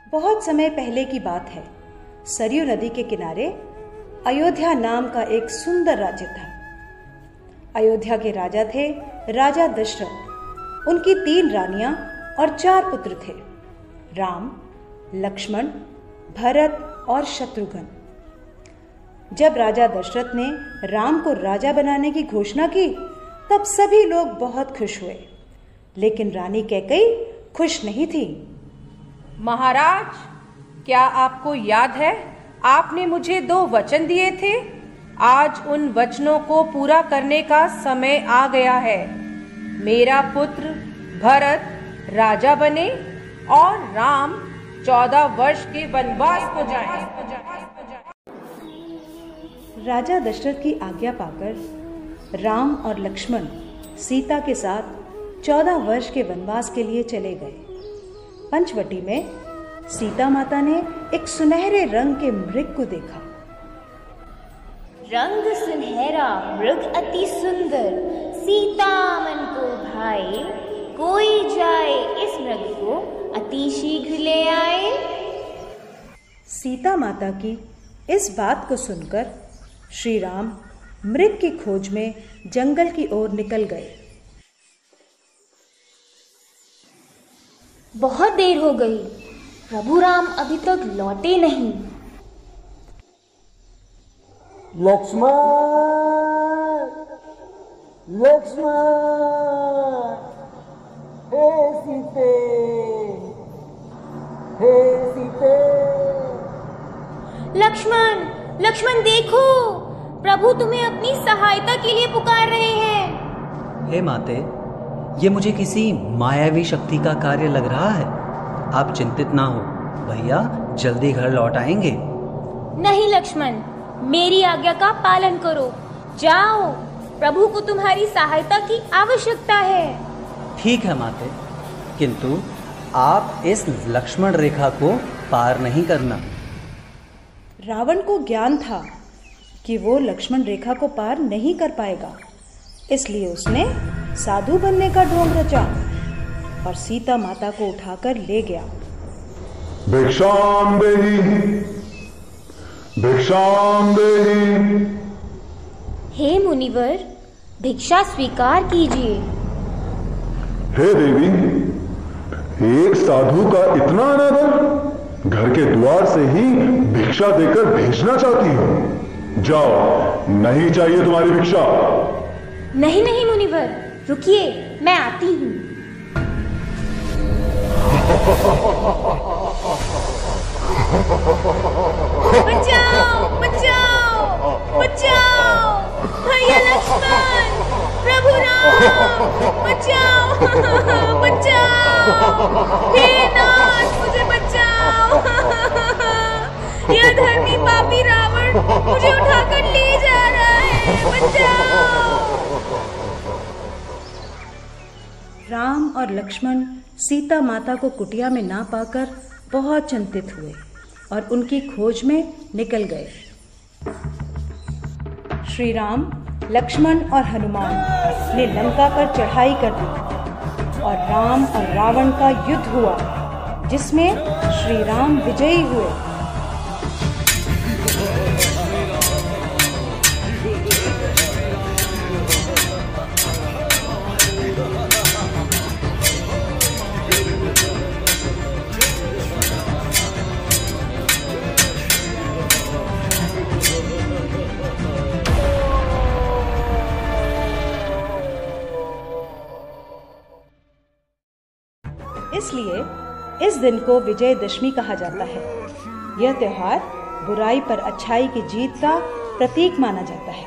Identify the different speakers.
Speaker 1: बहुत समय पहले की बात है। सरयू नदी के किनारे अयोध्या नाम का एक सुंदर राज्य था। अयोध्या के राजा थे राजा दशरथ। उनकी 3 रानियां और 4 पुत्र थे, राम, लक्ष्मण, भरत और शत्रुघ्न। जब राजा दशरथ ने राम को राजा बनाने की घोषणा की तब सभी लोग बहुत खुश हुए, लेकिन रानी कैकेयी खुश नहीं थी।
Speaker 2: महाराज, क्या आपको याद है आपने मुझे 2 वचन दिए थे? आज उन वचनों को पूरा करने का समय आ गया है। मेरा पुत्र भरत राजा बने और राम 14 वर्ष के वनवास को जाए।
Speaker 1: राजा दशरथ की आज्ञा पाकर राम और लक्ष्मण सीता के साथ 14 वर्ष के वनवास के लिए चले गए। पंचवटी में सीता माता ने एक सुनहरे रंग के मृग को देखा।
Speaker 3: रंग सुनहरा, मृग अति सुंदर, सीता मन को भाए, कोई जाए इस मृग को अति शीघ्र ले आए।
Speaker 1: सीता माता की इस बात को सुनकर श्री राम मृग की खोज में जंगल की ओर निकल गए।
Speaker 3: बहुत देर हो गई, प्रभु राम अभी तक लौटे नहीं।
Speaker 4: लक्ष्मण, लक्ष्मण, हे सीते, हे सीते।
Speaker 3: लक्ष्मण, लक्ष्मण देखो, प्रभु तुम्हें अपनी सहायता के लिए पुकार रहे हैं।
Speaker 5: हे माते, ये मुझे किसी मायावी शक्ति का कार्य लग रहा है। आप चिंतित ना हो, भैया जल्दी घर लौट आएंगे।
Speaker 3: नहीं लक्ष्मण, मेरी आज्ञा का पालन करो। जाओ, प्रभु को तुम्हारी सहायता की आवश्यकता है।
Speaker 5: ठीक है माते, किंतु आप इस लक्ष्मण रेखा को पार नहीं करना।
Speaker 1: रावण को ज्ञान था कि वो लक्ष्मण रेखा को पार नहीं कर पाएगा, इसलिए उसने साधु बनने का ढोंग रचा और सीता माता को उठाकर ले गया।
Speaker 6: भिक्षाम देहि, भिक्षाम देहि।
Speaker 3: हे मुनिवर, भिक्षा स्वीकार कीजिए।
Speaker 6: हे देवी, एक साधु का इतना अनादर, घर के द्वार से ही भिक्षा देकर भेजना चाहती हो? जाओ, नहीं चाहिए तुम्हारी भिक्षा।
Speaker 3: नहीं नहीं मुनिवर, रुकिए, मैं आती हूँ। बचाओ, बचाओ, बचाओ, भैया लक्ष्मण, प्रभु राम, बचाओ, बचाओ, हे नाथ, मुझे बचाओ। यह धर्मी पापी रावण मुझे उठाकर ले जा रहा है, बचाओ।
Speaker 1: राम और लक्ष्मण सीता माता को कुटिया में ना पाकर बहुत चिंतित हुए और उनकी खोज में निकल गए। श्री राम, लक्ष्मण और हनुमान ने लंका पर चढ़ाई कर दी और राम और रावण का युद्ध हुआ, जिसमें श्री राम विजयी हुए। इसलिए इस दिन को विजयदशमी कहा जाता है। यह त्योहार बुराई पर अच्छाई की जीत का प्रतीक माना जाता है।